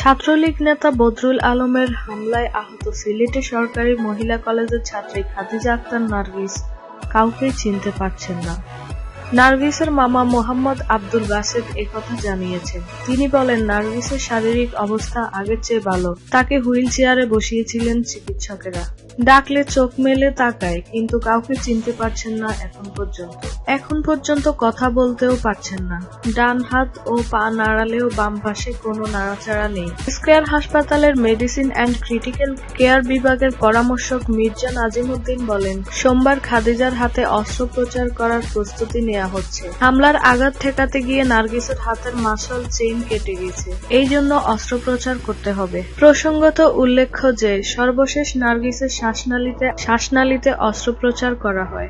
ছাত্রলীগ নেতা বদরুল আলমের হামলায় আহত সিলেটে সরকারি মহিলা কলেজের ছাত্রী খাদিজা আক্তার নার্গিস কাউকেই চিনতে পারছেন না। নার্গিসের মামা মোহাম্মদ আব্দুল বাসেত একথা জানিয়েছেন। তিনি বলেন, নার্গিসের শারীরিক অবস্থা আগের চেয়ে ভালো। তাকে হুইল চেয়ারে বসিয়েছিলেন চিকিৎসকেরা। ডাকলে চোখ মেলে তাকায়, কিন্তু কাউকে চিনতে পারছেন না এখন পর্যন্ত কথা বলতেও পারছেন না। ডান হাত ও পা নাড়ালেও বাম পাশে কোনো নাড়াচাড়া নেই। স্কয়ার হাসপাতালের মেডিসিন অ্যান্ড ক্রিটিক্যাল কেয়ার বিভাগের পরামর্শক মির্জা নাজিমউদ্দিন বলেন, সোমবার খাদিজার হাতে অস্ত্রোপচার করার প্রস্তুতি নেওয়া হচ্ছে। হামলার আঘাত ঠেকাতে গিয়ে নার্গিসের হাতের মাসল চেইন কেটে গেছে, এই জন্য অস্ত্রোপচার করতে হবে। প্রসঙ্গত উল্লেখ্য যে, সর্বশেষ নার্গিসের শ্বাসনালীতে অস্ত্রোপচার করা হয়।